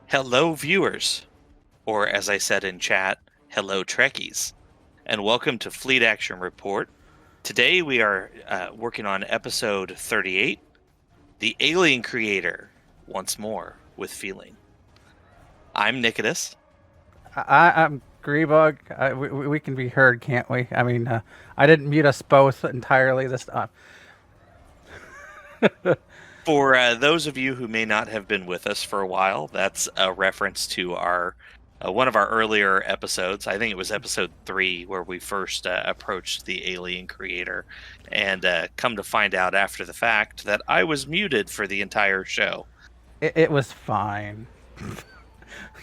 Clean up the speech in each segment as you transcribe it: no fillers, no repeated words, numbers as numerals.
Hello, viewers, or as I said in chat, hello, Trekkies, and welcome to Fleet Action Report. Today we are working on episode 38, The Alien Creator, Once More with Feeling. I'm Nikodas. I'm Grebog. We can be heard, can't we? I mean, I didn't mute us both entirely this time. For those of you who may not have been with us for a while, that's a reference to our one of our earlier episodes. I think it was episode 3 where we first approached the Alien Creator, and come to find out after the fact that I was muted for the entire show. It was fine.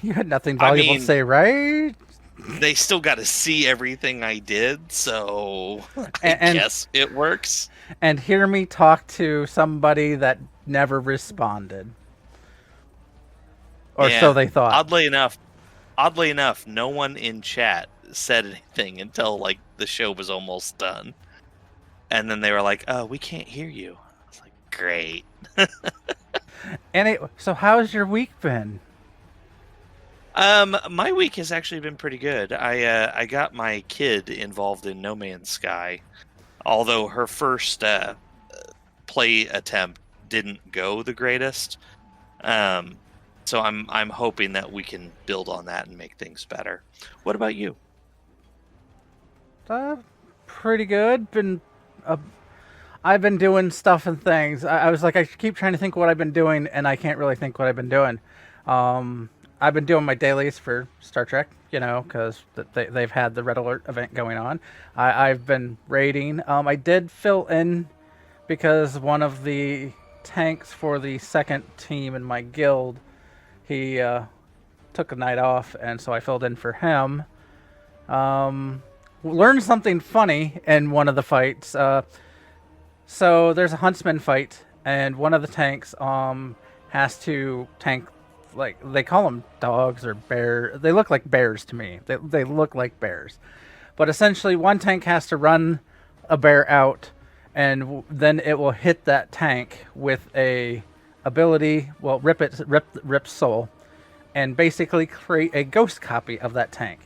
You had nothing I valuable to mean, say, right? they still got to see everything I did, so I And guess it works. and hear me talk to somebody that never responded, or so Yeah, they thought. oddly enough, no one in chat said anything until like the show was almost done. And then they were like, "Oh, we can't hear you." I was like, "Great." So how's your week been? My week has actually been pretty good. I got my kid involved in No Man's Sky, although her first play attempt didn't go the greatest. So I'm hoping that we can build on that and make things better. What about you? Uh, Pretty good. I've been doing stuff and things. I was like, I keep trying to think what I've been doing, and I can't really think what I've been doing. I've been doing my dailies for Star Trek, because they've had the Red Alert event going on. I've been raiding. I did fill in because one of the tanks for the second team in my guild, he took a night off, and so I filled in for him. Learned something funny in one of the fights. So there's a huntsman fight, and one of the tanks has to tank, like they call them dogs or bear. They look like bears to me. They look like bears, but essentially one tank has to run a bear out, and then it will hit that tank with a ability. Well, rip soul, and basically create a ghost copy of that tank.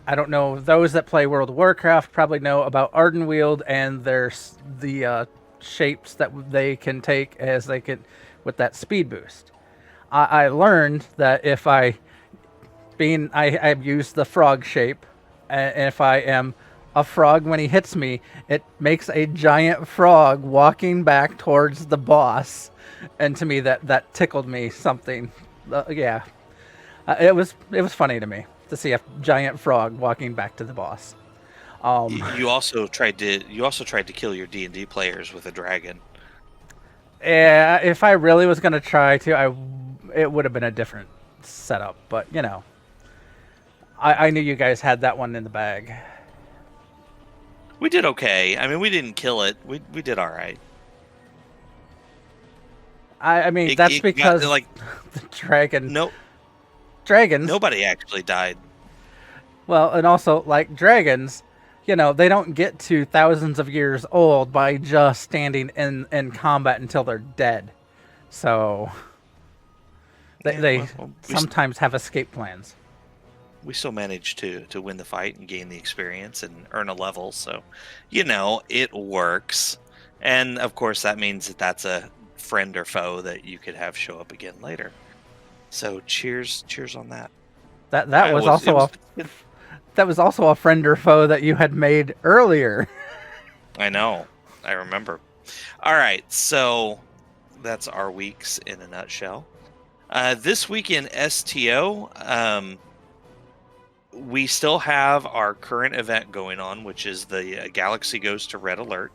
I don't know. Those that play World of Warcraft probably know about Ardenweald and there's the shapes that they can take as they can with that speed boost. I learned that if I've used the frog shape, and if I am a frog when he hits me, it makes a giant frog walking back towards the boss, and to me that tickled me something. Yeah, it was funny to me to see a giant frog walking back to the boss. You also tried to kill your D&D players with a dragon. Yeah, if I really was gonna try to, it would have been a different setup. But I knew you guys had that one in the bag. We did okay. I mean, we didn't kill it. We did all right. I mean that's because like the dragon. no Dragons. nobody actually died. Well, and also like dragons, they don't get to thousands of years old by just standing in combat until they're dead. So they sometimes have escape plans. We still managed to win the fight and gain the experience and earn a level, so it works. And of course that means that's a friend or foe that you could have show up again later. So cheers on that. That was also a friend or foe that you had made earlier. I know. I remember. All right, so that's our weeks in a nutshell. This week in STO, we still have our current event going on, which is the Galaxy Goes to Red Alert.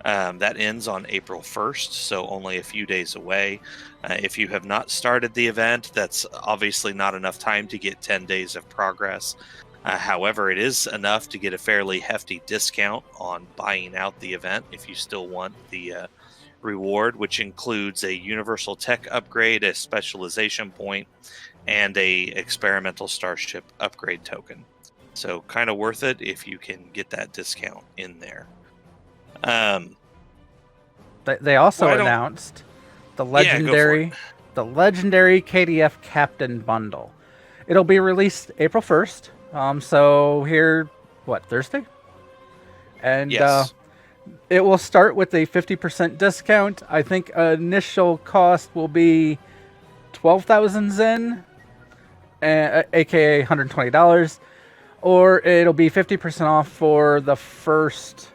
That ends on April 1st, so only a few days away. If you have not started the event, that's obviously not enough time to get 10 days of progress. However, it is enough to get a fairly hefty discount on buying out the event if you still want the reward, which includes a universal tech upgrade, a specialization point, and a experimental starship upgrade token. So kind of worth it if you can get that discount in there. They also announced the legendary the Legendary KDF Captain Bundle. It'll be released April 1st. So here, Thursday? And Yes. it will start with a 50% discount. I think initial cost will be 12,000 Zen, aka $120. Or it'll be 50% off for the first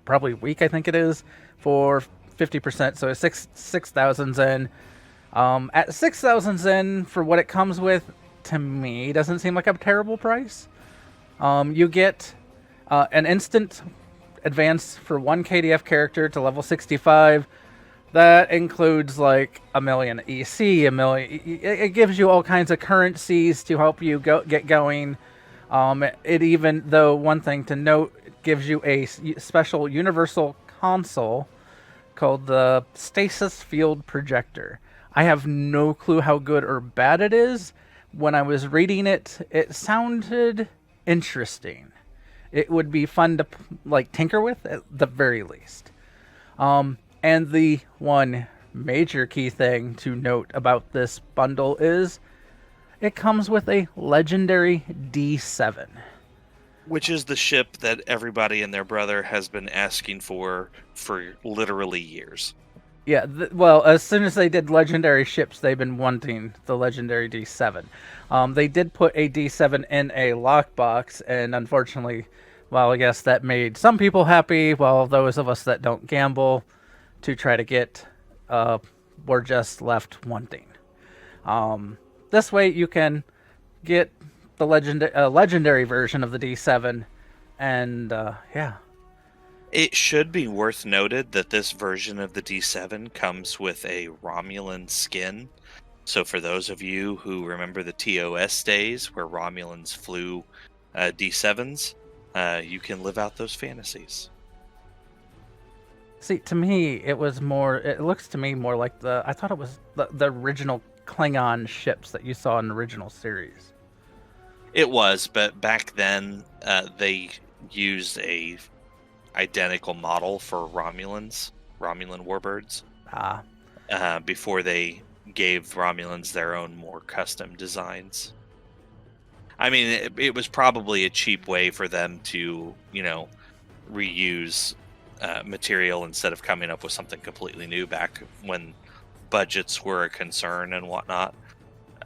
probably week, I think it is, for 50%. So it's 6,000 Zen. At 6,000 Zen for what it comes with, to me, doesn't seem like a terrible price. You get an instant advance for one KDF character to level 65. That includes like a million EC, a million. It gives you all kinds of currencies to help you get going. It even, though, one thing to note, it gives you a special universal console called the Stasis Field Projector. I have no clue how good or bad it is. When I was reading it, it sounded interesting. It would be fun to tinker with at the very least. And the one major key thing to note about this bundle is it comes with a legendary D7. Which is the ship that everybody and their brother has been asking for literally years. Yeah, well, as soon as they did legendary ships, they've been wanting the legendary D7. They did put a D7 in a lockbox, and unfortunately, well, I guess that made some people happy, while those of us that don't gamble to try to get were just left wanting. This way, you can get the legendary version of the D7, and yeah. It should be worth noted that this version of the D7 comes with a Romulan skin. So for those of you who remember the TOS days where Romulans flew D7s, you can live out those fantasies. See, to me, it looks to me more like I thought it was the original Klingon ships that you saw in the original series. It was, but back then they used a identical model for Romulan warbirds. Before they gave Romulans their own more custom designs. I mean, it was probably a cheap way for them to, reuse material instead of coming up with something completely new back when budgets were a concern and whatnot.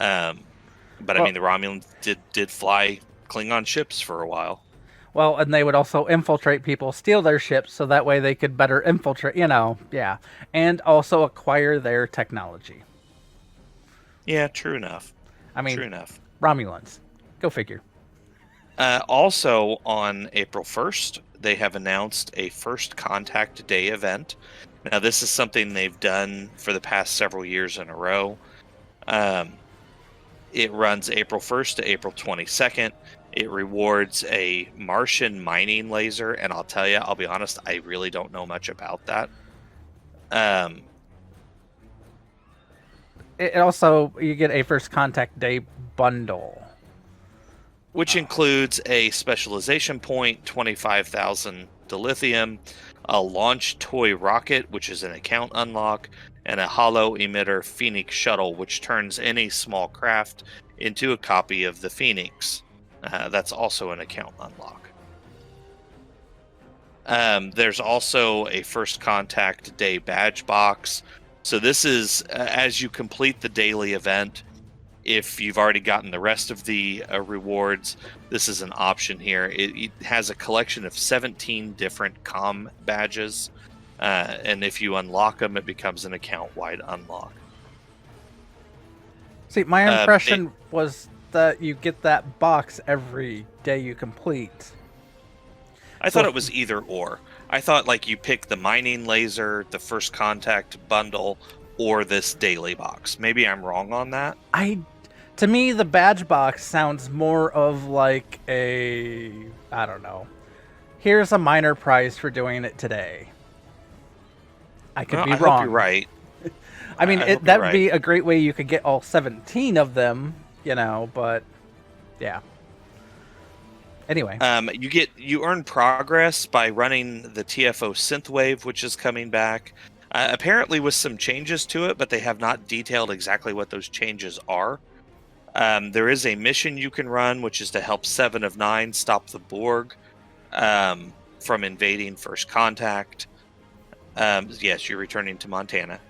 But I mean, the Romulans did fly Klingon ships for a while. Well, and they would also infiltrate people, steal their ships, so that way they could better infiltrate, yeah. And also acquire their technology. Yeah, true enough. I mean, true enough. Romulans. Go figure. Also, on April 1st, they have announced a First Contact Day event. Now, this is something they've done for the past several years in a row. It runs April 1st to April 22nd. It rewards a Martian mining laser, and I'll be honest, I really don't know much about that. It also, you get a First Contact Day bundle. Which includes a specialization point, 25,000 dilithium, a launch toy rocket, which is an account unlock, and a hollow emitter Phoenix shuttle, which turns any small craft into a copy of the Phoenix. That's also an account unlock. There's also a First Contact Day badge box. So this is, as you complete the daily event, if you've already gotten the rest of the rewards, this is an option here. It has a collection of 17 different comm badges. And if you unlock them, it becomes an account-wide unlock. See, my impression was that you get that box every day you complete. I thought it was either or. I thought you pick the mining laser, the First Contact bundle, or this daily box. Maybe I'm wrong on that. To me, the badge box sounds more of like I don't know. Here's a minor prize for doing it today. I could be wrong. I hope you're right. I mean, that would be a great way you could get all 17 of them, but yeah. Anyway. You earn progress by running the TFO Synthwave, which is coming back. apparently with some changes to it, but they have not detailed exactly what those changes are. There is a mission you can run, which is to help 7 of 9 stop the Borg from invading First Contact. Yes, you're returning to Montana.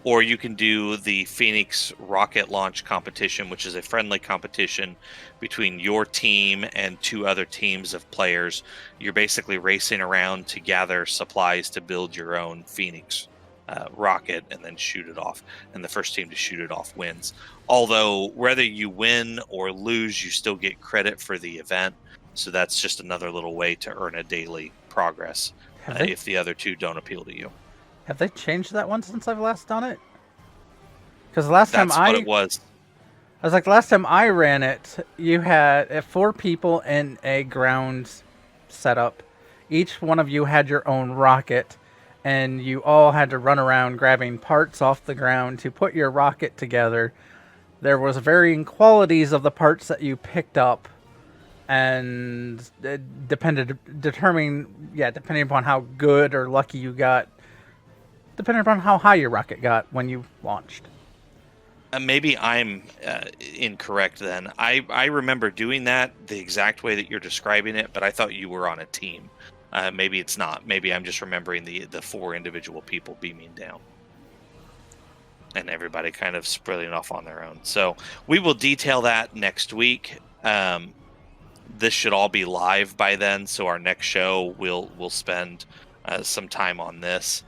Or you can do the Phoenix rocket launch competition, which is a friendly competition between your team and 2 other teams of players. You're basically racing around to gather supplies to build your own Phoenix rocket and then shoot it off. And the first team to shoot it off wins. Although whether you win or lose, you still get credit for the event. So that's just another little way to earn a daily progress if the other 2 don't appeal to you. Have they changed that one since I've last done it? Because last That's time what it was. I was like, last time I ran it, you had 4 people in a ground setup. Each one of you had your own rocket, and you all had to run around grabbing parts off the ground to put your rocket together. There was varying qualities of the parts that you picked up, and it depending upon how good or lucky you got, depending upon how high your rocket got when you launched. Maybe I'm incorrect then. I remember doing that the exact way that you're describing it, but I thought you were on a team. Maybe it's not. Maybe I'm just remembering the 4 individual people beaming down. And everybody kind of spreading off on their own. So we will detail that next week. This should all be live by then, so our next show we'll spend some time on this,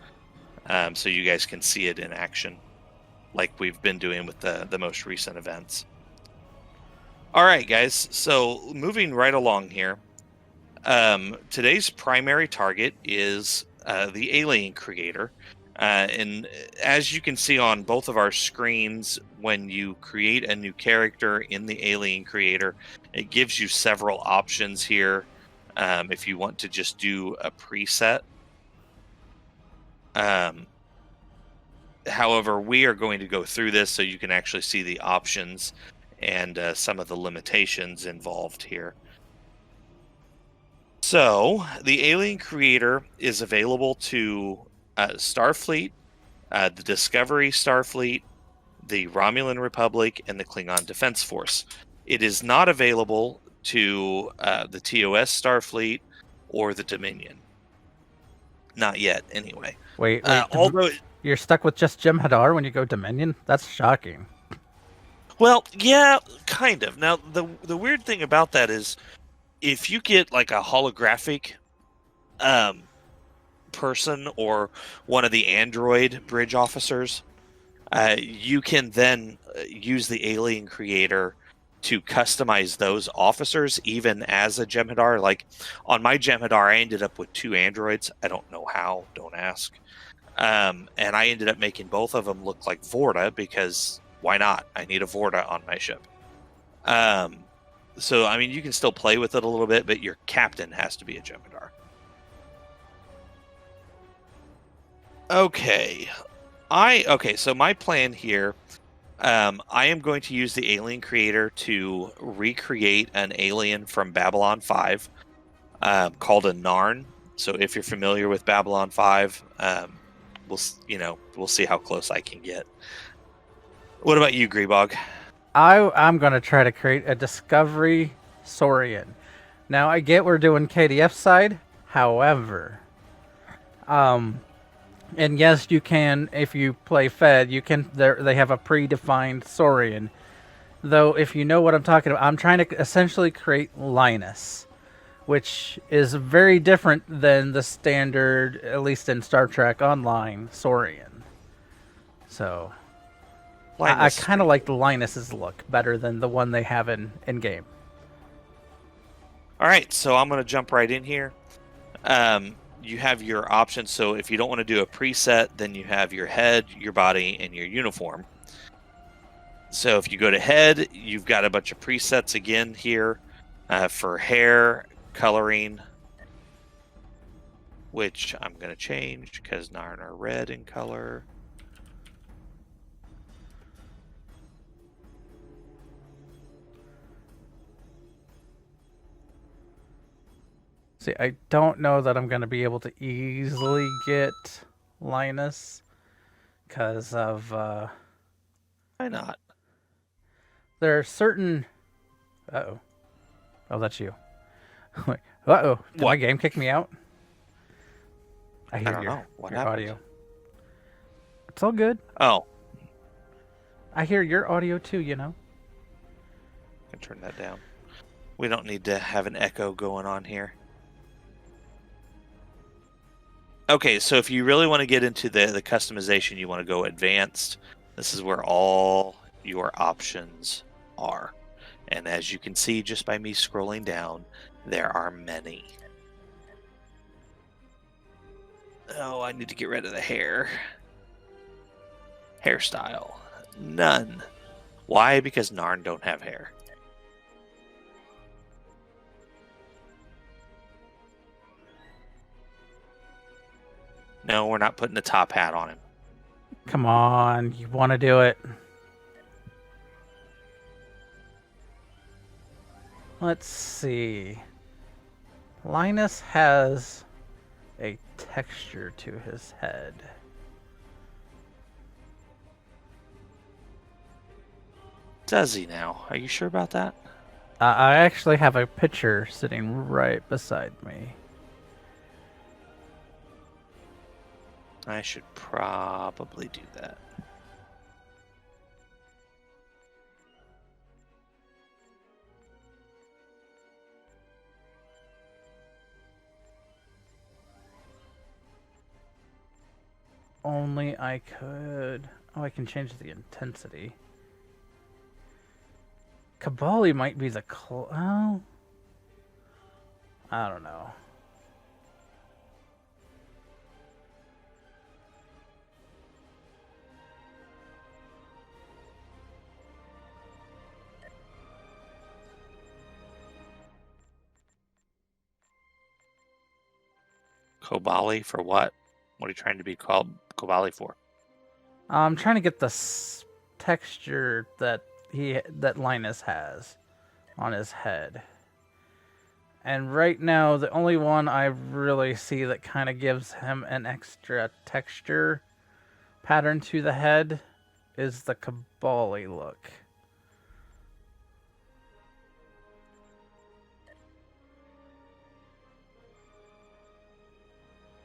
so you guys can see it in action, like we've been doing with the most recent events. All right, guys. So moving right along here, today's primary target is the Alien Creator. And as you can see on both of our screens, when you create a new character in the Alien Creator, it gives you several options here if you want to just do a preset. However, we are going to go through this so you can actually see the options and some of the limitations involved here. So, the Alien Creator is available to Starfleet, the Discovery Starfleet, the Romulan Republic, and the Klingon Defense Force. It is not available to the TOS Starfleet or the Dominion. Not yet, anyway. Wait, although you're stuck with just Jem'Hadar when you go Dominion? That's shocking. Well, yeah, kind of. Now, the weird thing about that is, if you get like a holographic person or one of the android bridge officers, you can then use the Alien Creator to customize those officers, even as a Jem'Hadar. Like on my Jem'Hadar, I ended up with 2 androids. I don't know how. Don't ask. And I ended up making both of them look like Vorta because why not? I need a Vorta on my ship. So, I mean, you can still play with it a little bit, but your captain has to be a Jem'Hadar. Okay. So my plan here, I am going to use the Alien Creator to recreate an alien from Babylon 5 called a Narn. So if you're familiar with Babylon 5, we'll see how close I can get. What about you, Grebog? I'm going to try to create a Discovery Saurian. Now, I get we're doing KDF side, however, and yes, you can, if you play Fed, you can, they have a predefined Saurian. Though, if you know what I'm talking about, I'm trying to essentially create Linus, which is very different than the standard, at least in Star Trek Online, Saurian. So I kind of like the Linus's look better than the one they have in game. All right, so I'm going to jump right in here. You have your options. So if you don't want to do a preset, then you have your head, your body, and your uniform. So if you go to head, you've got a bunch of presets again here for hair, coloring, which I'm going to change because Narn are red in color. See, I don't know that I'm going to be able to easily get Linus because of Why not? there are certain. Uh-oh. Oh, that's you. Uh-oh. Did my What? game kick me out? I I hear don't know. What your happened? audio. It's all good. Oh, I hear your audio too, you know. I can turn that down. We don't need to have an echo going on here. Okay, so if you really want to get into the customization, you want to go advanced, this is where all your options are. And as you can see just by me scrolling down, there are many. Oh, I need to get rid of the hair. Hairstyle. None. Why? Because Narn don't have hair. No, we're not putting a top hat on him. Come on, you want to do it. Let's see. Linus has a texture to his head. Does he now? Are you sure about that? I actually have a picture sitting right beside me. I should probably do that. Only I could. Oh, I can change the intensity. Kabali might be the oh. I don't know. Kobali for what? What are you trying to be called Kobali for? I'm trying to get the texture that Linus has on his head. And right now, the only one I really see that kind of gives him an extra texture pattern to the head is the Kabali look.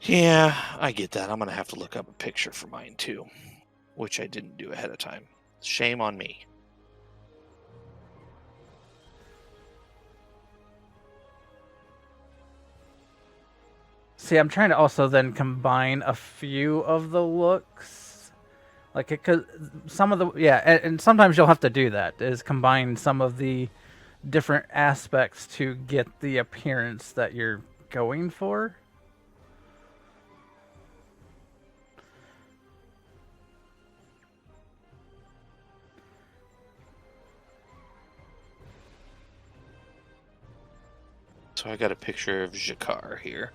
Yeah, I get that. I'm going to have to look up a picture for mine too, which I didn't do ahead of time. Shame on me. See, I'm trying to also then combine a few of the looks. Like, because some of the, and sometimes you'll have to do that, is combine some of the different aspects to get the appearance that you're going for. So I got a picture of Jakar here.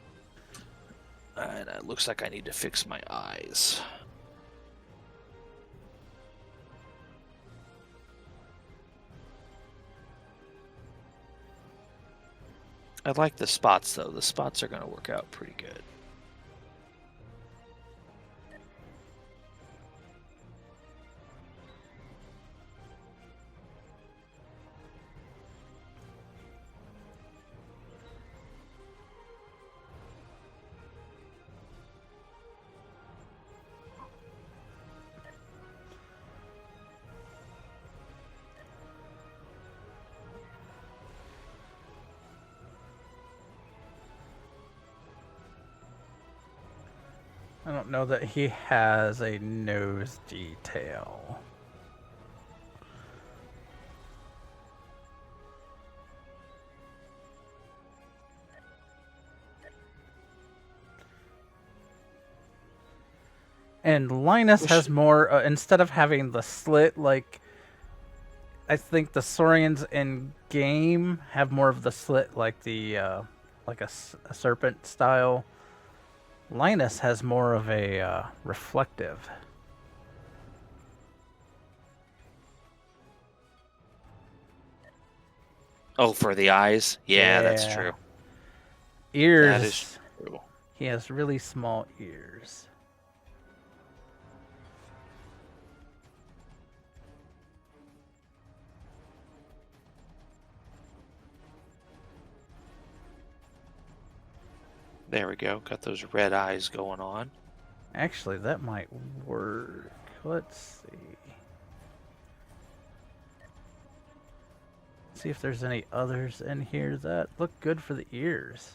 And it looks like I need to fix my eyes. I like the spots, though. The spots are going to work out pretty good. I don't know that he has a nose detail. And Linus has more, instead of having the slit, like, I think the Saurians in game have more of the slit, like like a serpent style. Linus has more of a reflective. Oh, for the eyes? Yeah, that's Yeah. true. That is Ears. true. He has really small ears. There we go. Got those red eyes going on. Actually, that might work. Let's see. See if there's any others in here that look good for the ears.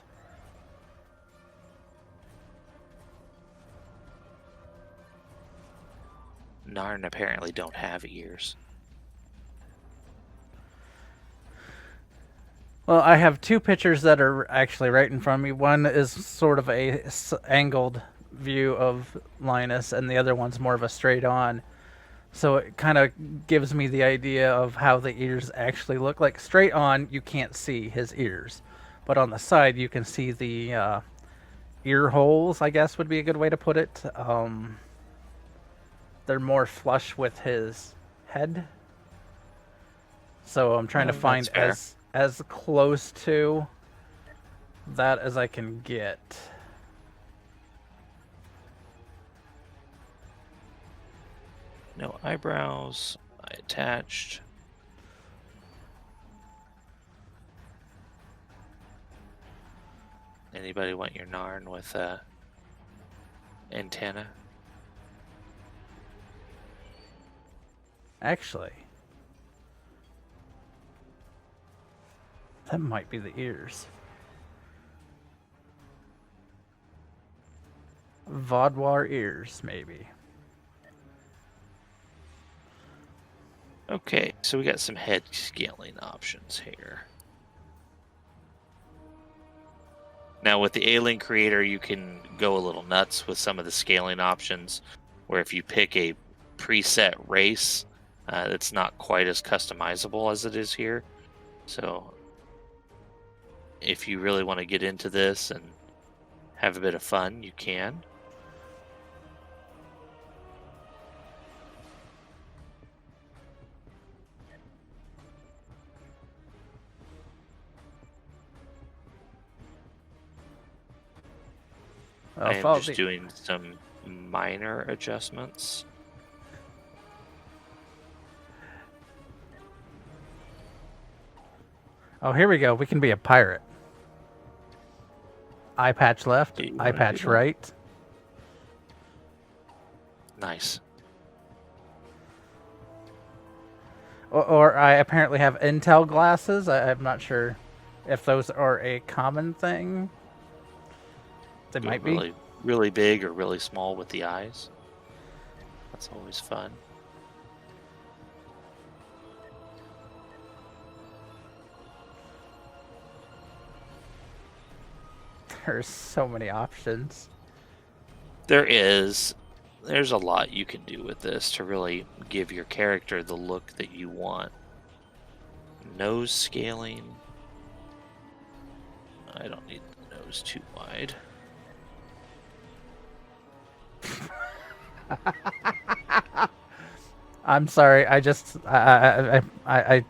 Narn apparently don't have ears. Well, I have two pictures that are actually right in front of me. One is sort of a angled view of Linus, and the other one's more of a straight on. So it kind of gives me the idea of how the ears actually look. Like straight on, you can't see his ears, but on the side you can see the ear holes, I guess would be a good way to put it. They're more flush with his head. So I'm trying to find as close to that as I can get. No eyebrows. I attached. Anybody want your Narn with antenna? Actually, that might be the ears. Vaudouar ears, maybe. Okay, so we got some head scaling options here. Now with the Alien Creator, you can go a little nuts with some of the scaling options, where if you pick a preset race, it's not quite as customizable as it is here. So if you really want to get into this and have a bit of fun, you can. I am just doing some minor adjustments. Oh, here we go. We can be a pirate. Eye patch left, eye patch right. Nice. Or I apparently have Intel glasses. I'm not sure if those are a common thing. They might be. Really big or really small with the eyes. That's always fun. There's so many options. There's a lot you can do with this to really give your character the look that you want. Nose scaling. I don't need the nose too wide. I'm sorry. I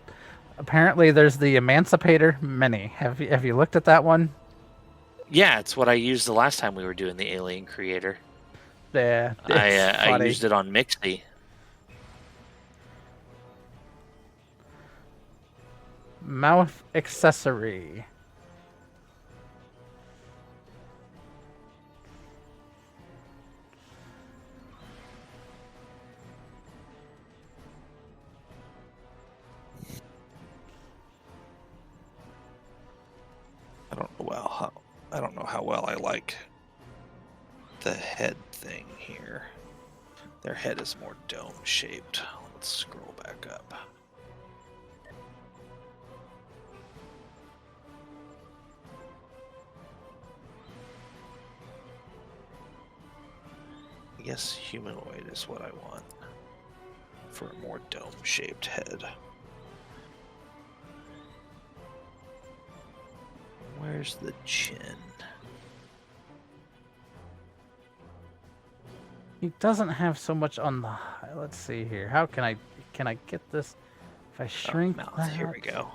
apparently there's the Emancipator Mini. Have you looked at that one? Yeah, it's what I used the last time we were doing the Alien Creator. Yeah, I used it on Mixie. Mouth accessory. I don't know how well I like the head thing here. Their head is more dome shaped. Let's scroll back up. I guess humanoid is what I want for a more dome shaped head. Where's the chin? He doesn't have so much on the. Let's see here. How can I get this? If I shrink mouth. that. Here we go.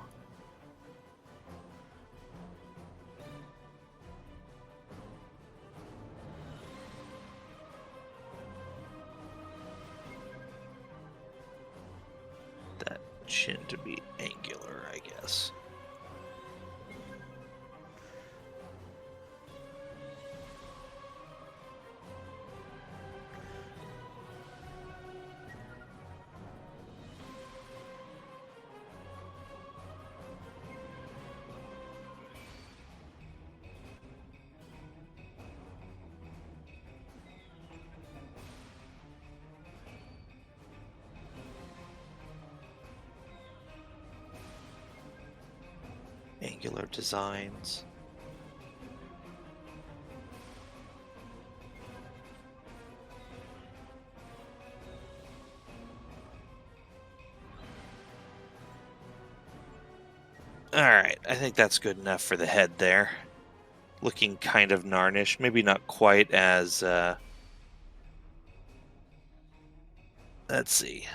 chin to be angular, I guess. Angular designs. Alright, I think that's good enough for the head there. Looking kind of Narnish, maybe not quite as, let's see.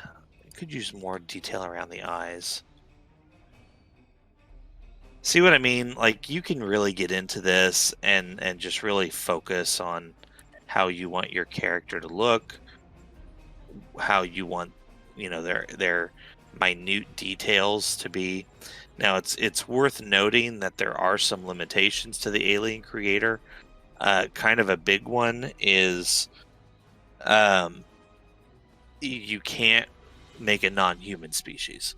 Could use more detail around the eyes. See what I mean? Like, you can really get into this and just really focus on how you want your character to look, how you want, their minute details to be. Now, it's worth noting that there are some limitations to the alien creator. Kind of a big one is you can't make a non-human species.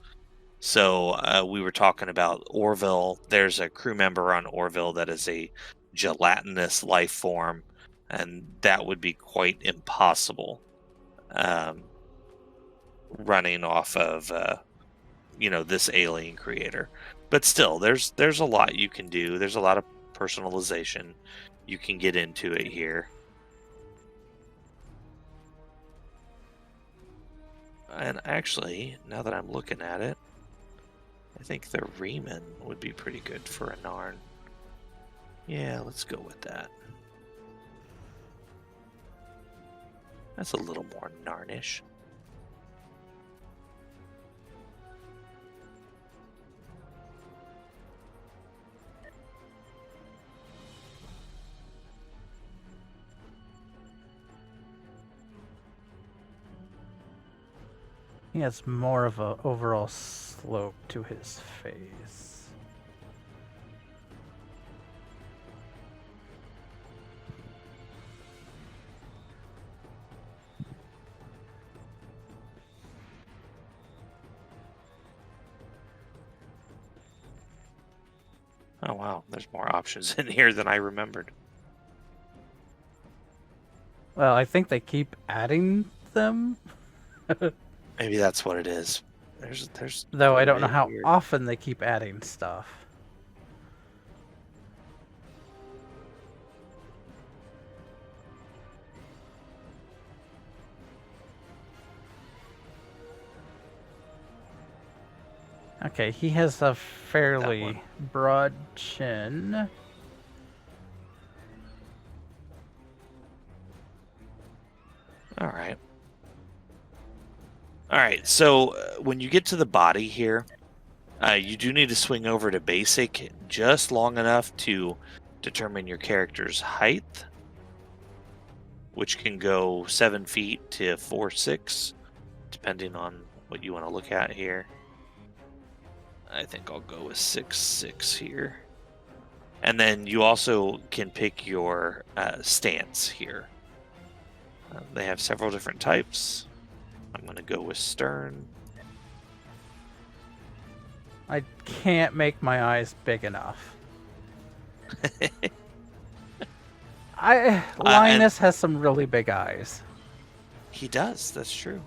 So we were talking about Orville. There's a crew member on Orville that is a gelatinous life form, and that would be quite impossible running off of this alien creator. But still, there's a lot you can do. There's a lot of personalization you can get into it here. And actually, now that I'm looking at it, I think the Riemann would be pretty good for a Narn. Yeah, let's go with that. That's a little more Narnish. He has more of a overall slope to his face. Oh wow, there's more options in here than I remembered. Well, I think they keep adding them. Maybe that's what it is. There's Though I don't know really how weird. often they keep adding stuff. Okay, he has a fairly broad chin. All right. All right, so when you get to the body here, you do need to swing over to basic just long enough to determine your character's height, which can go 7 feet to 4'6", depending on what you want to look at here. I think I'll go with 6'6" here. And then you also can pick your stance here. They have several different types. I'm going to go with stern. I can't make my eyes big enough. Linus has some really big eyes. He does, that's true.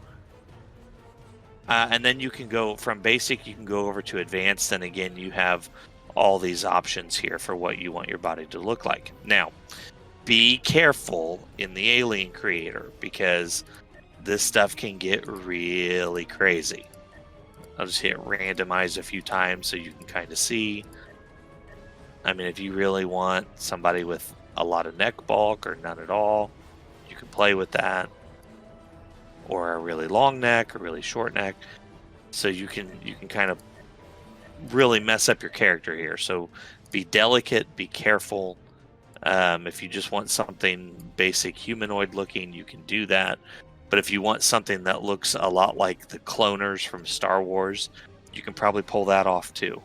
And then you can go from basic, you can go over to advanced, and again, you have all these options here for what you want your body to look like. Now, be careful in the alien creator, because this stuff can get really crazy. I'll just hit randomize a few times so you can kind of see. I mean, if you really want somebody with a lot of neck bulk or none at all, you can play with that. Or a really long neck or really short neck. So you can kind of really mess up your character here. So be delicate, be careful. If you just want something basic humanoid looking, you can do that. But if you want something that looks a lot like the cloners from Star Wars, you can probably pull that off too.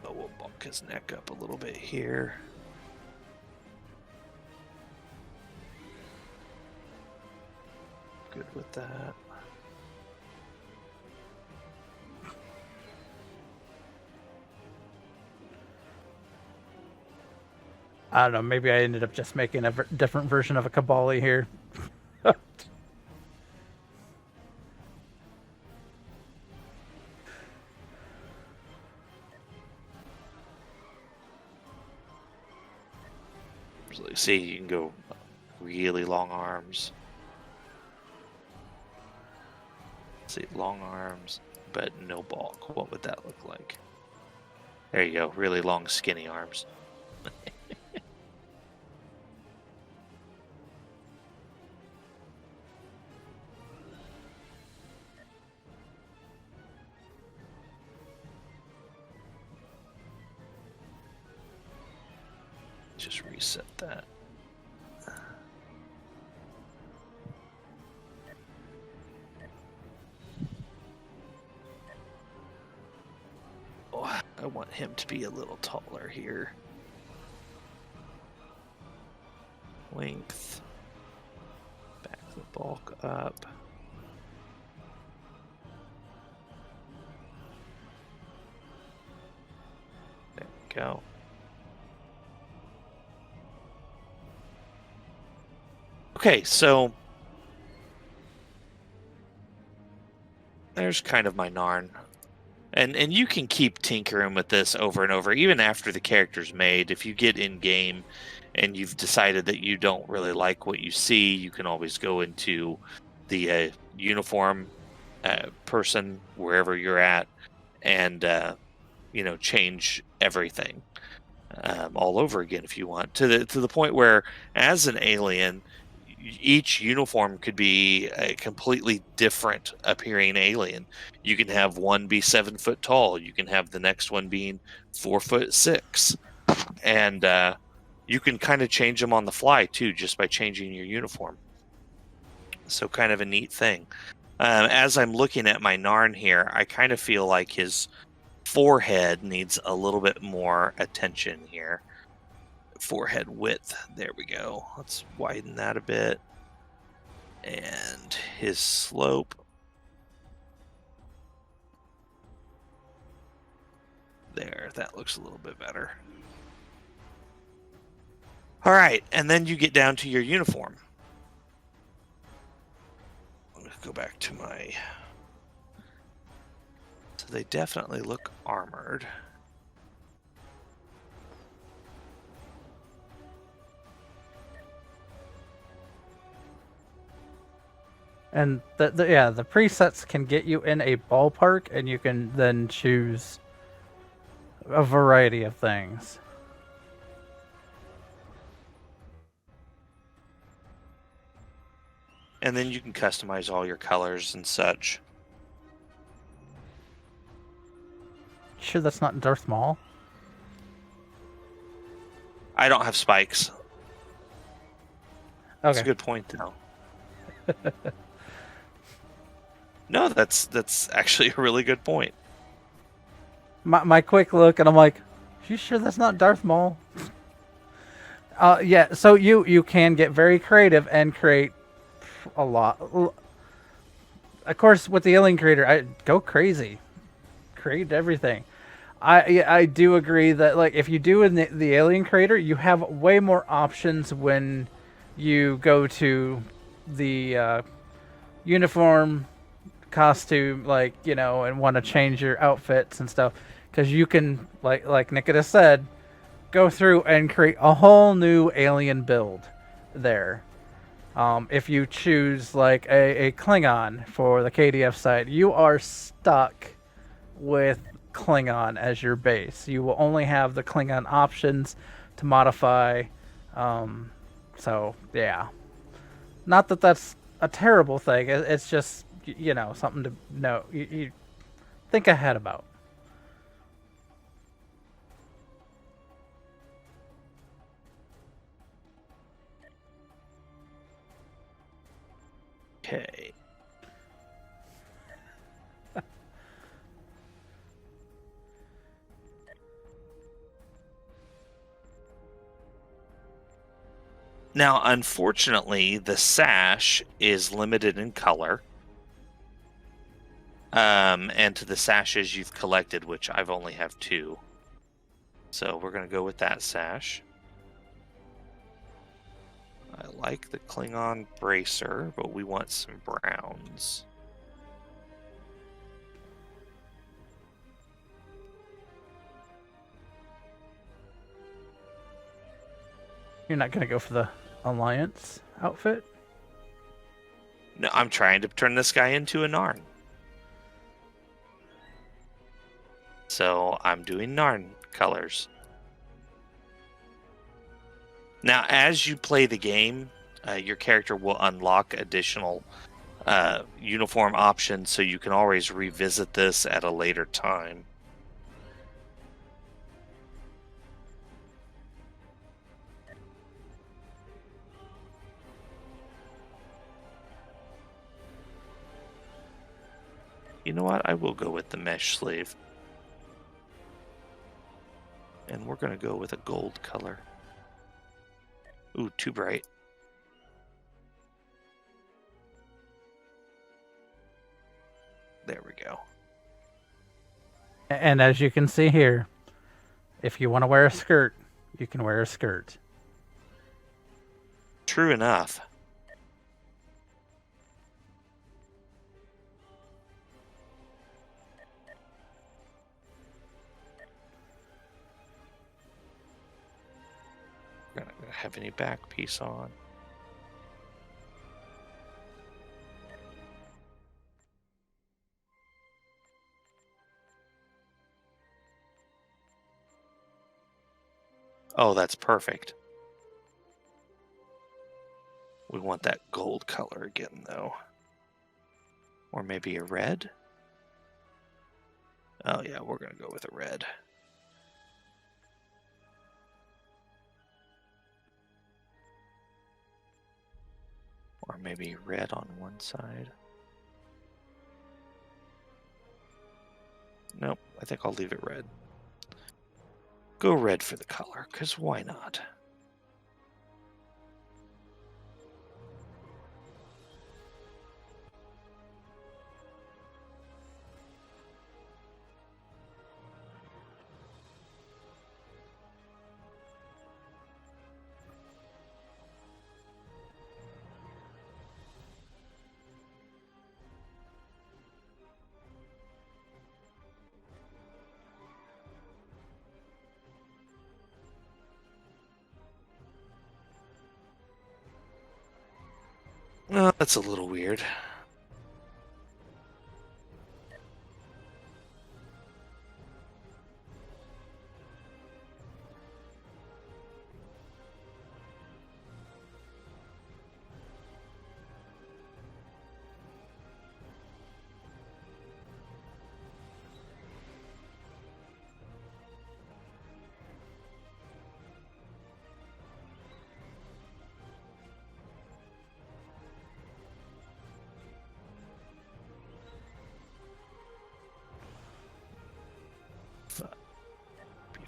But we'll bulk his neck up a little bit here. Good with that. I don't know, maybe I ended up just making a different version of a Kabali here. See, you can go really long arms. See, long arms, but no bulk. What would that look like? There you go, really long, skinny arms. Just reset that. Oh, I want him to be a little taller here. Length. Back the bulk up. There we go. Okay, so there's kind of my Narn. And you can keep tinkering with this over and over, even after the character's made. If you get in game and you've decided that you don't really like what you see, you can always go into the uniform person wherever you're at and change everything all over again if you want, to the point where, as an alien, each uniform could be a completely different appearing alien. You can have one be 7 foot tall. You can have the next one being 4'6", and you can kind of change them on the fly too, just by changing your uniform. So kind of a neat thing. As I'm looking at my Narn here, I kind of feel like his forehead needs a little bit more attention here. Forehead width. There we go. Let's widen that a bit. And his slope. There, that looks a little bit better. All right, and then you get down to your uniform. I'm going to go back to my... So they definitely look armored. And the presets can get you in a ballpark, and you can then choose a variety of things. And then you can customize all your colors and such. Sure that's not Darth Maul? I don't have spikes. Okay. That's a good point, though. No, that's actually a really good point. My quick look, and I'm like, you sure that's not Darth Maul? Yeah, so you can get very creative and create a lot. Of course, with the Alien Creator, I go crazy. Create everything. I do agree that, like, if you do in the Alien Creator, you have way more options when you go to the uniform, costume, like, and want to change your outfits and stuff, because you can, like Nikodas said, go through and create a whole new alien build there. If you choose like a Klingon for the KDF side, you are stuck with Klingon as your base. You will only have the Klingon options to modify. So yeah, not that that's a terrible thing. It's just, something to know. You think ahead about. Okay. Now, unfortunately, the sash is limited in color. And to the sashes you've collected, which I've only have 2. So we're going to go with that sash. I like the Klingon bracer, but we want some browns. You're not gonna go for the Alliance outfit? No, I'm trying to turn this guy into a Narn. So I'm doing Narn colors. Now, as you play the game, your character will unlock additional uniform options, so you can always revisit this at a later time. You know what? I will go with the mesh sleeve. And we're going to go with a gold color. Ooh, too bright. There we go. And as you can see here, if you want to wear a skirt, you can wear a skirt. True enough. We're not going to have any back piece on. Oh, that's perfect. We want that gold color again, though. Or maybe a red? Oh, yeah, we're going to go with a red. Or maybe red on one side. Nope, I think I'll leave it red. Go red for the color, because why not? No, that's a little weird.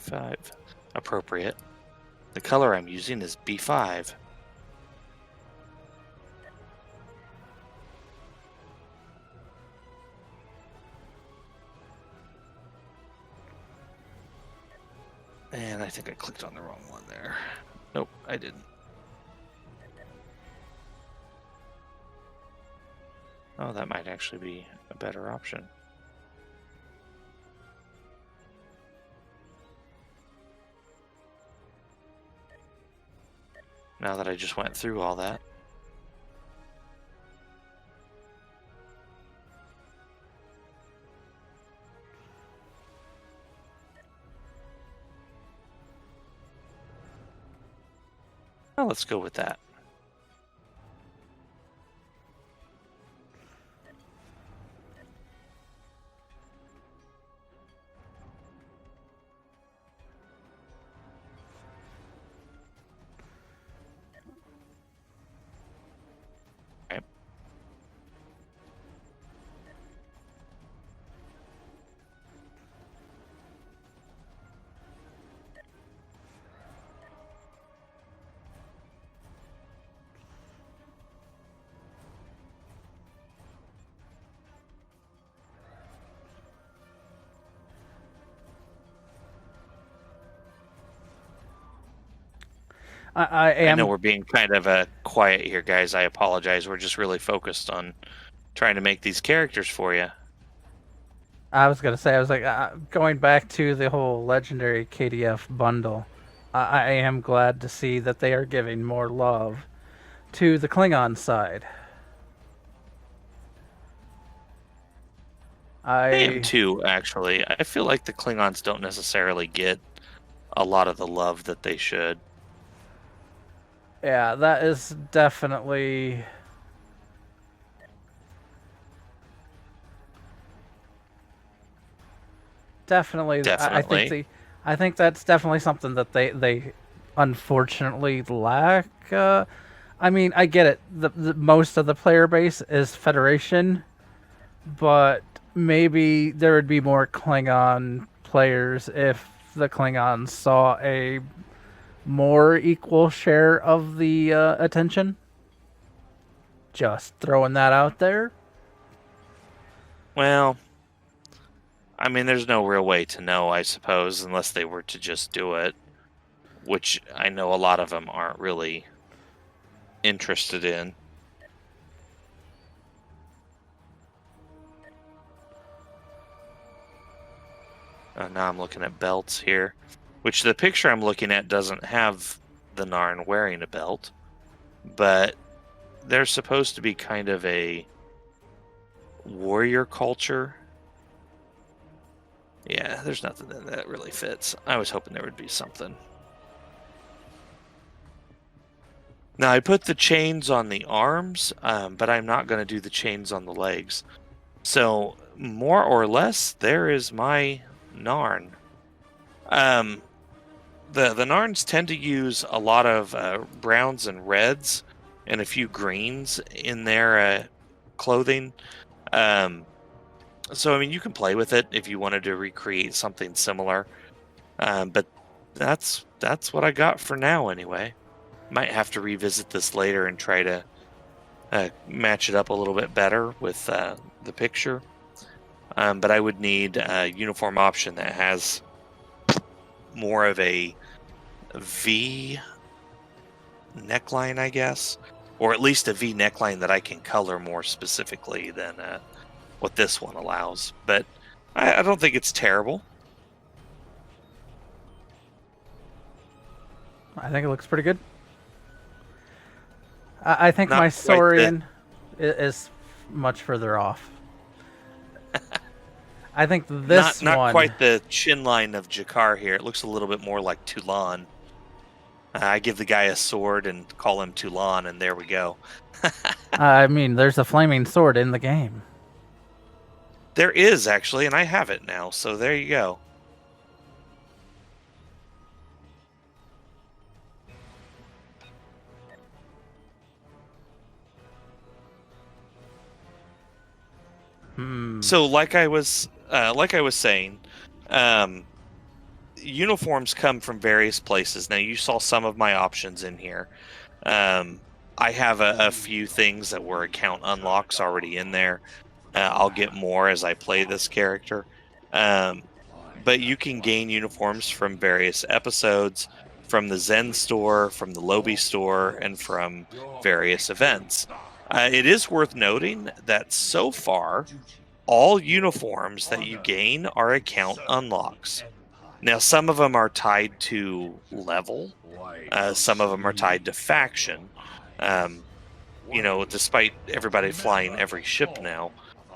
B5. Appropriate. The color I'm using is B5. And I think I clicked on the wrong one there. Nope, I didn't. Oh, that might actually be a better option. Now that I just went through all that. Well, let's go with that. Okay. I I know am. we're being kind of quiet here, guys. I apologize. We're just really focused on trying to make these characters for you. I was gonna say. I was like going back to the whole legendary KDF bundle. I am glad to see that they are giving more love to the Klingon side. I am I too, actually. I feel like the Klingons don't necessarily get a lot of the love that they should. Yeah, that is definitely definitely. Definitely. I think that's definitely something that they unfortunately lack. I mean, I get it. The most of the player base is Federation, but maybe there would be more Klingon players if the Klingons saw a more equal share of the attention. Just throwing that out there. Well, I mean, there's no real way to know, I suppose, unless they were to just do it, which I know a lot of them aren't really interested in. Now I'm looking at belts here, which the picture I'm looking at doesn't have the Narn wearing a belt, but they're supposed to be kind of a warrior culture. Yeah, there's nothing that really fits. I was hoping there would be something. Now, I put the chains on the arms, but I'm not going to do the chains on the legs. So, more or less, there is my Narn. The Narns tend to use a lot of browns and reds and a few greens in their clothing. So, I mean, you can play with it if you wanted to recreate something similar. But that's what I got for now, anyway. Might have to revisit this later and try to match it up a little bit better with the picture. But I would need a uniform option that has more of a V neckline, I guess. Or at least a V neckline that I can color more specifically than what this one allows. But I don't think it's terrible. I think it looks pretty good. I think Not my quite Saurian is much further off. I think this not one. quite the chin line of Jakar here. It looks a little bit more like Toulon. I give the guy a sword and call him Toulon, and there we go. I mean, there's a flaming sword in the game. There is, actually, and I have it now, so there you go. So, like I was saying, uniforms come from various places. Now, you saw some of my options in here. I have a few things that were account unlocks already in there. I'll get more as I play this character. But you can gain uniforms from various episodes, from the Zen Store, from the Lobi Store, and from various events. It is worth noting that so far, all uniforms that you gain are account unlocks. Now, some of them are tied to level. Some of them are tied to faction. Despite everybody flying every ship now,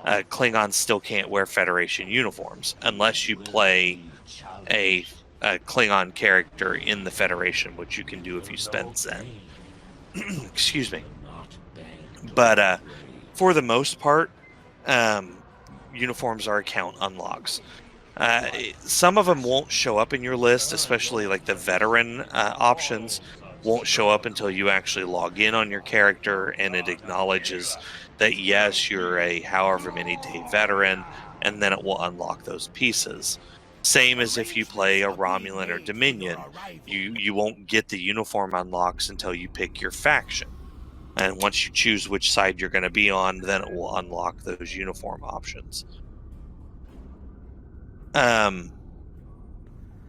Klingons still can't wear Federation uniforms unless you play a Klingon character in the Federation, which you can do if you spend Zen. Excuse me. But for the most part, uniforms are account unlocks. Some of them won't show up in your list, especially like the veteran options won't show up until you actually log in on your character and it acknowledges that yes, you're a however many day veteran, and then it will unlock those pieces. Same as if you play a Romulan or Dominion, you won't get the uniform unlocks until you pick your faction. And once you choose which side you're going to be on, then it will unlock those uniform options.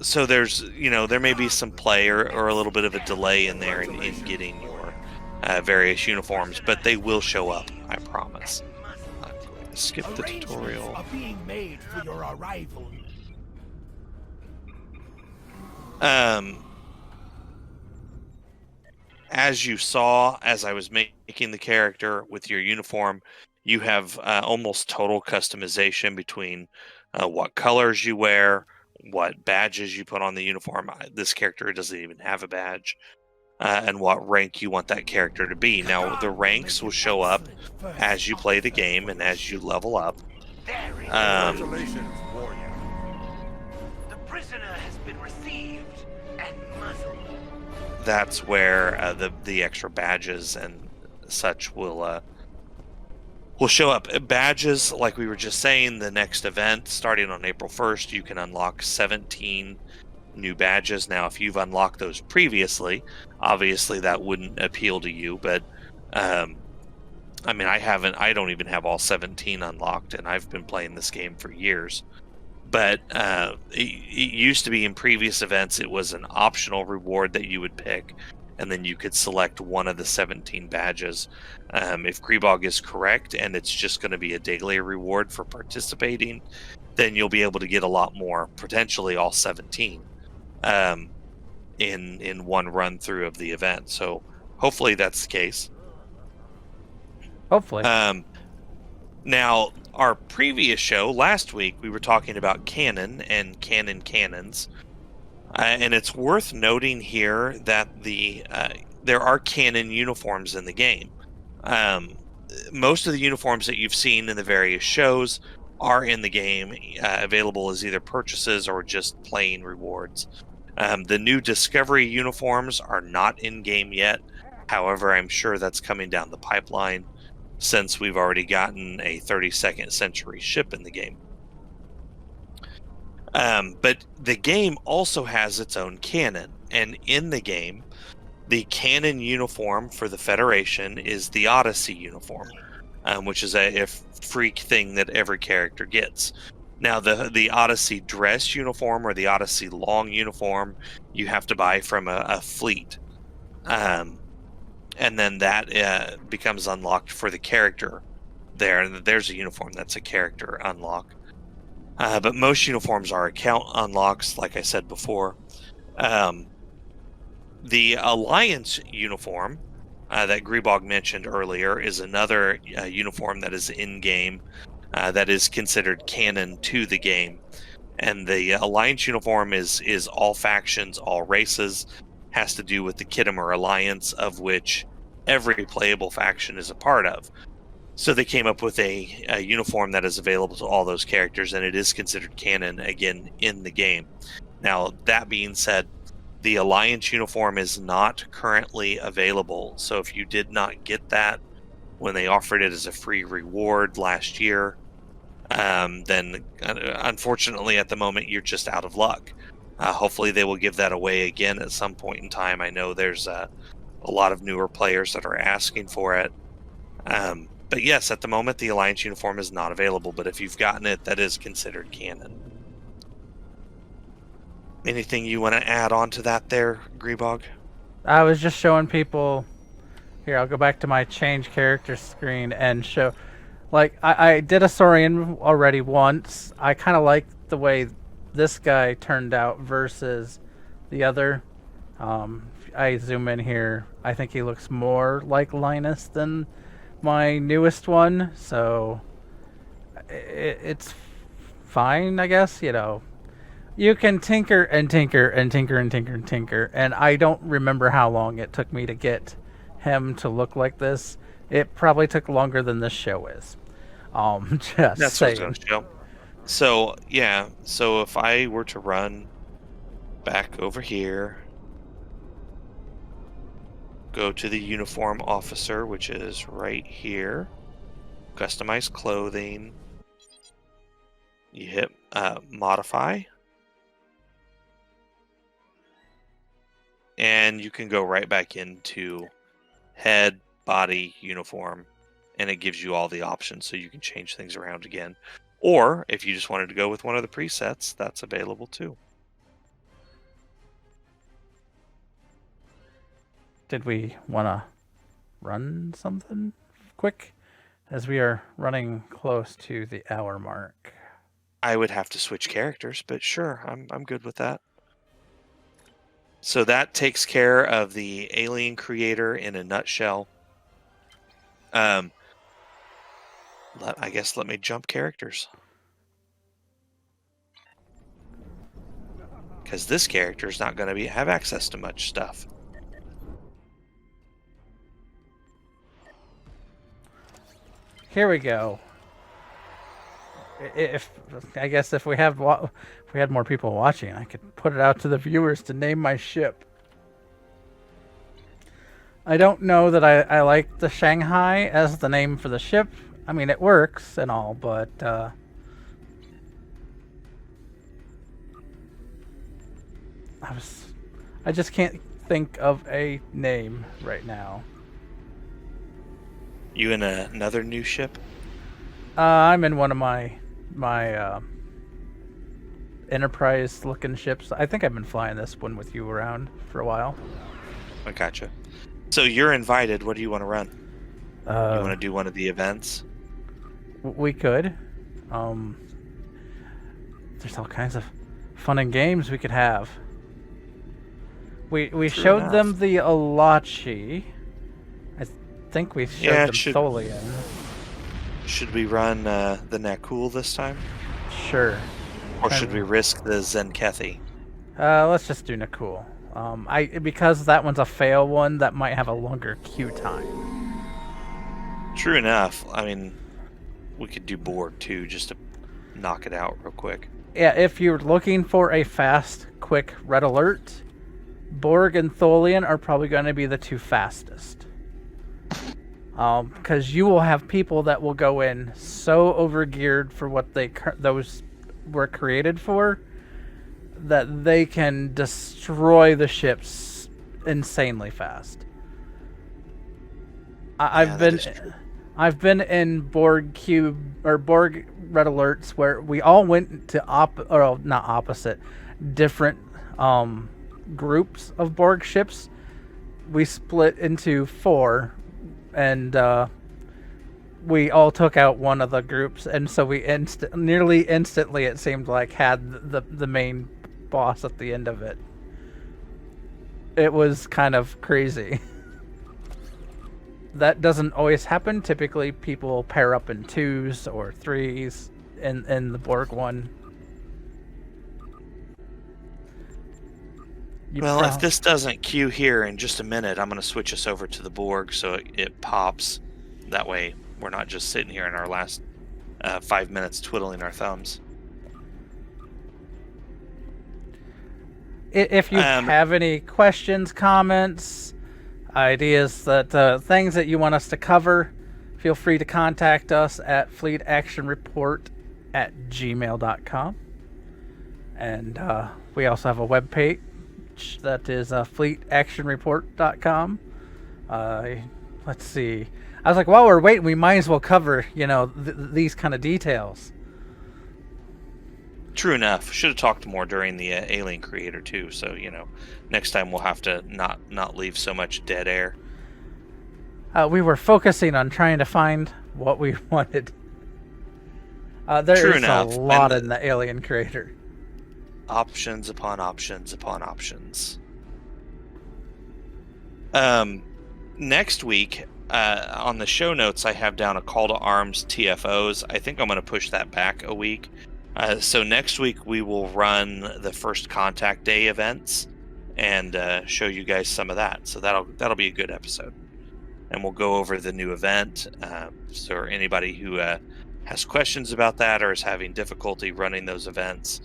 So there's, there may be some play or a little bit of a delay in there in getting your various uniforms, but they will show up, I promise. I'm going to skip the tutorial. Are being made for your arrival. As you saw, as I was making the character with your uniform, you have almost total customization between what colors you wear, what badges you put on the uniform. This character doesn't even have a badge. And what rank you want that character to be. Now, the ranks will show up as you play the game and as you level up. Congratulations, warrior. The prisoner has been received and muzzled. That's where the extra badges and such will show up. Badges, like we were just saying, the next event starting on April 1st, you can unlock 17 new badges. Now, if you've unlocked those previously, obviously that wouldn't appeal to you, but I don't even have all 17 unlocked, and I've been playing this game for years. But it used to be in previous events, it was an optional reward that you would pick, and then you could select one of the 17 badges. If Grebog is correct, and it's just going to be a daily reward for participating, then you'll be able to get a lot more, potentially all 17. In one run through of the event. So hopefully that's the case. Hopefully. Now, our previous show last week, we were talking about canon and cannons. And it's worth noting here that there are canon uniforms in the game. Most of the uniforms that you've seen in the various shows are in the game, available as either purchases or just plain rewards. The new Discovery uniforms are not in-game yet. However, I'm sure that's coming down the pipeline since we've already gotten a 32nd century ship in the game. But the game also has its own canon, and in the game, the canon uniform for the Federation is the Odyssey uniform, which is a freak thing that every character gets. Now, the Odyssey dress uniform or the Odyssey long uniform, you have to buy from a fleet. And then that becomes unlocked for the character there. And there's a uniform that's a character unlock. But most uniforms are account unlocks, like I said before. The Alliance uniform that Grebog mentioned earlier is another uniform that is in-game. That is considered canon to the game. And the Alliance uniform is all factions, all races, has to do with the Khitomer Alliance, of which every playable faction is a part of. So they came up with a uniform that is available to all those characters, and it is considered canon, again, in the game. Now, that being said, the Alliance uniform is not currently available. So if you did not get that when they offered it as a free reward last year, then unfortunately at the moment you're just out of luck. Hopefully they will give that away again at some point in time. I know there's a lot of newer players that are asking for it. But yes, at the moment the Alliance uniform is not available, but if you've gotten it, that is considered canon. Anything you want to add on to that there, Grebog? I was just showing people. Here, I'll go back to my change character screen and show. Like, I did a Saurian already once. I kind of like the way this guy turned out versus the other. I zoom in here. I think he looks more like Linus than my newest one. So, it's fine, I guess. You can tinker and tinker and tinker and tinker and tinker. And I don't remember how long it took me to get him to look like this. It probably took longer than this show is. Just That's saying. what I was going to show. So, yeah. So if I were to run back over here, go to the uniform officer, which is right here, customize clothing, you hit modify, and you can go right back into head, body, uniform, and it gives you all the options so you can change things around again. Or if you just wanted to go with one of the presets, that's available too. did we want to run something quick? As we are running close to the hour mark. I would have to switch characters, but sure, I'm good with that. So that takes care of the alien creator in a nutshell. I guess let me jump characters. Because this character is not going to have access to much stuff. Here we go. If we had more people watching, I could put it out to the viewers to name my ship. I don't know that I like the Shanghai as the name for the ship. I mean, it works and all, but I just can't think of a name right now. You in another new ship? I'm in one of my Enterprise-looking ships. I think I've been flying this one with you around for a while. I gotcha. So you're invited. What do you want to run? You want to do one of the events? We could. There's all kinds of fun and games we could have. We showed them the Alachi. I think we showed them Tholian. Should we run the Nakul this time? Sure. Or should we risk the Zenkethi? Let's just do Nakul. Because that one's a fail one, that might have a longer queue time. True enough. I mean, we could do Borg too, just to knock it out real quick. Yeah, if you're looking for a fast, quick red alert, Borg and Tholian are probably going to be the two fastest. Because you will have people that will go in so overgeared for what those were created for, that they can destroy the ships insanely fast. I've been in Borg cube or Borg red alerts where we all went to different groups of Borg ships. We split into 4, and we all took out one of the groups, and so we nearly instantly, it seemed like, had the main boss at the end of it. It was kind of crazy. That doesn't always happen. Typically, people pair up in 2s or 3s in the Borg one. If this doesn't queue here in just a minute, I'm going to switch us over to the Borg so it pops. That way, we're not just sitting here in our last 5 minutes twiddling our thumbs. If you have any questions, comments, ideas, things that you want us to cover, feel free to contact us at fleetactionreport@gmail.com. And we also have a webpage that is fleetactionreport.com. Let's see. I was like, while we're waiting, we might as well cover, these kind of details. True enough. Should have talked more during the Alien Creator too. So next time we'll have to not leave so much dead air. We were focusing on trying to find what we wanted. There is a lot in the Alien Creator. Options upon options upon options. Next week, on the show notes, I have down a call to arms TFOs. I think I'm going to push that back a week. So next week we will run the First Contact Day events and show you guys some of that. So that'll be a good episode, and we'll go over the new event. So anybody who has questions about that or is having difficulty running those events,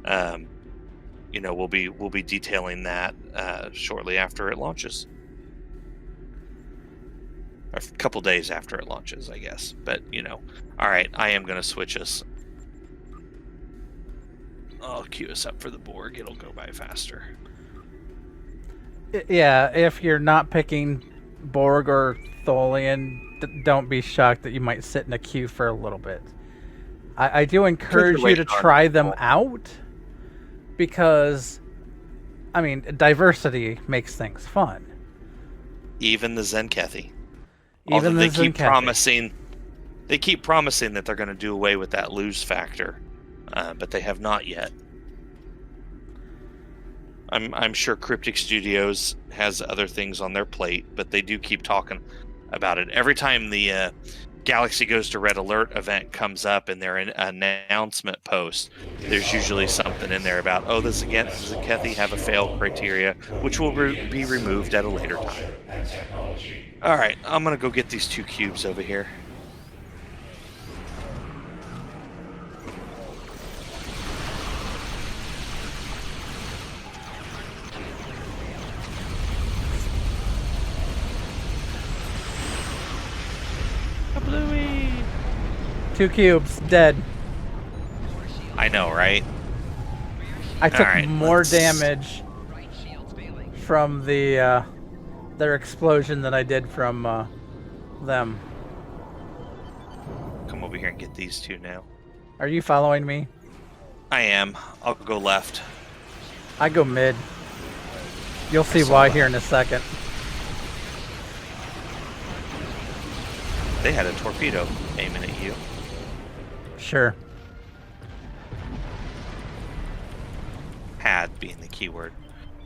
we'll be detailing that shortly after it launches. A couple days after it launches, I guess. But, all right, I am going to switch us. I'll queue us up for the Borg. It'll go by faster. Yeah, if you're not picking Borg or Tholian, don't be shocked that you might sit in a queue for a little bit. I do encourage you to try them out because, diversity makes things fun. Even the Zenkethi. Even Although the they keep promising that they're going to do away with that lose factor, but they have not yet. I'm sure Cryptic Studios has other things on their plate, but they do keep talking about it. Every time the Galaxy Goes to Red Alert event comes up in their announcement post, there's usually something in there about, the Zenkethi have a fail criteria, which will be removed at a later time. All right, I'm going to go get these 2 cubes over here. Bluey! 2 cubes, dead. I know, right? I took Alright, more damage from their explosion than I did from them. Come over here and get these 2 now. Are you following me? I am. I'll go left. I go mid. You'll see why here in a second. They had a torpedo aiming at you. Sure. Had being the key word.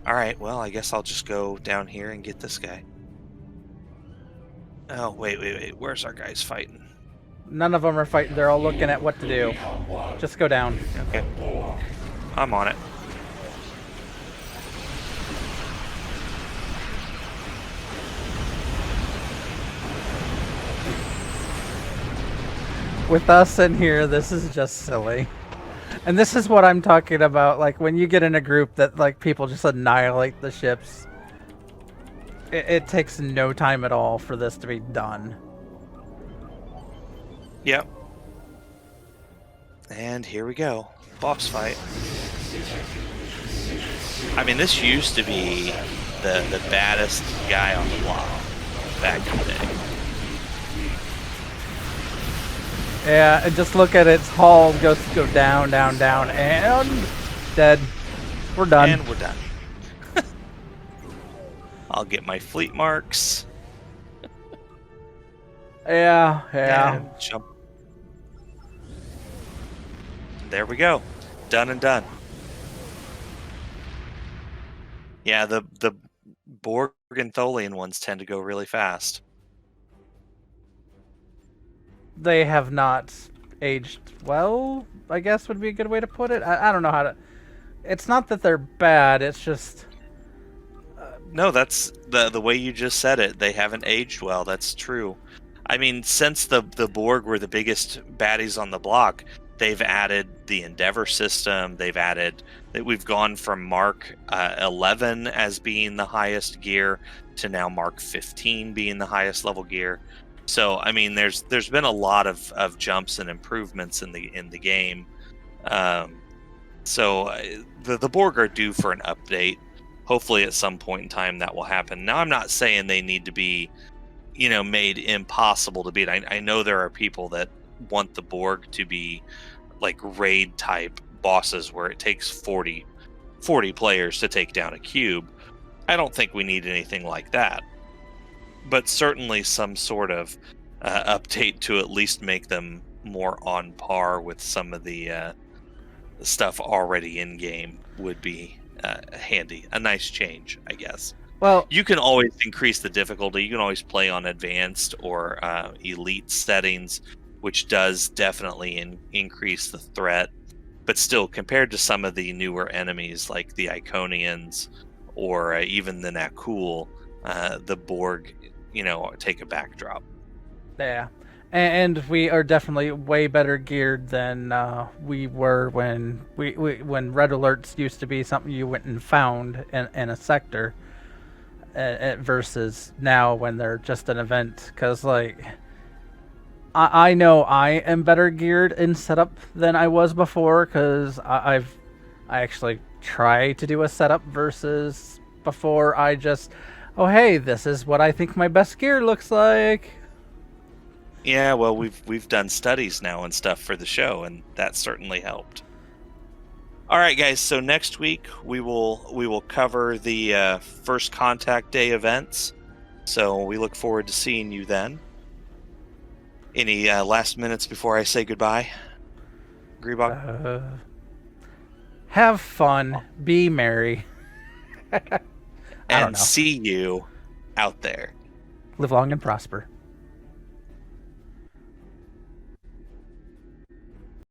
Alright, well, I guess I'll just go down here and get this guy. Oh, wait. Where's our guys fighting? None of them are fighting. They're all looking at what to do. Just go down. Okay. I'm on it. With us in here, this is just silly. And this is what I'm talking about, like when you get in a group that like people just annihilate the ships. It takes no time at all for this to be done. Yep. And here we go. Boss fight. I mean, this used to be the baddest guy on the block back in the day. Yeah, and just look at its hull go down, and dead. We're done. And we're done. I'll get my fleet marks. Yeah. And jump. There we go. Done and done. Yeah, the Borg and Tholian ones tend to go really fast. They have not aged well, I guess would be a good way to put it. I don't know how to... It's not that they're bad, it's just... No, that's the way you just said it. They haven't aged well. That's true. I mean, since the Borg were the biggest baddies on the block, they've added the Endeavor system. We've gone from Mark 11 as being the highest gear to now Mark 15 being the highest level gear. So, I mean, there's been a lot of jumps and improvements in the game. So the Borg are due for an update. Hopefully at some point in time that will happen. Now, I'm not saying they need to be, made impossible to beat. I know there are people that want the Borg to be like raid type bosses where it takes 40 players to take down a cube. I don't think we need anything like that. But certainly some sort of update to at least make them more on par with some of the stuff already in game would be handy. A nice change, I guess. Well, you can always increase the difficulty. You can always play on advanced or elite settings, which does definitely increase the threat. But still, compared to some of the newer enemies like the Iconians or even the Nakul, the Borg, take a backdrop. Yeah, and we are definitely way better geared than we were when when red alerts used to be something you went and found in a sector, versus now when they're just an event. Because I know I am better geared in setup than I was before, because I actually try to do a setup versus before I just, oh hey, this is what I think my best gear looks like. Yeah, well, we've done studies now and stuff for the show, and that certainly helped. All right, guys. So next week we will cover the First Contact Day events. So we look forward to seeing you then. Any last minutes before I say goodbye, Grebog? Have fun. Be merry. I don't And know. see you out there. Live long and prosper.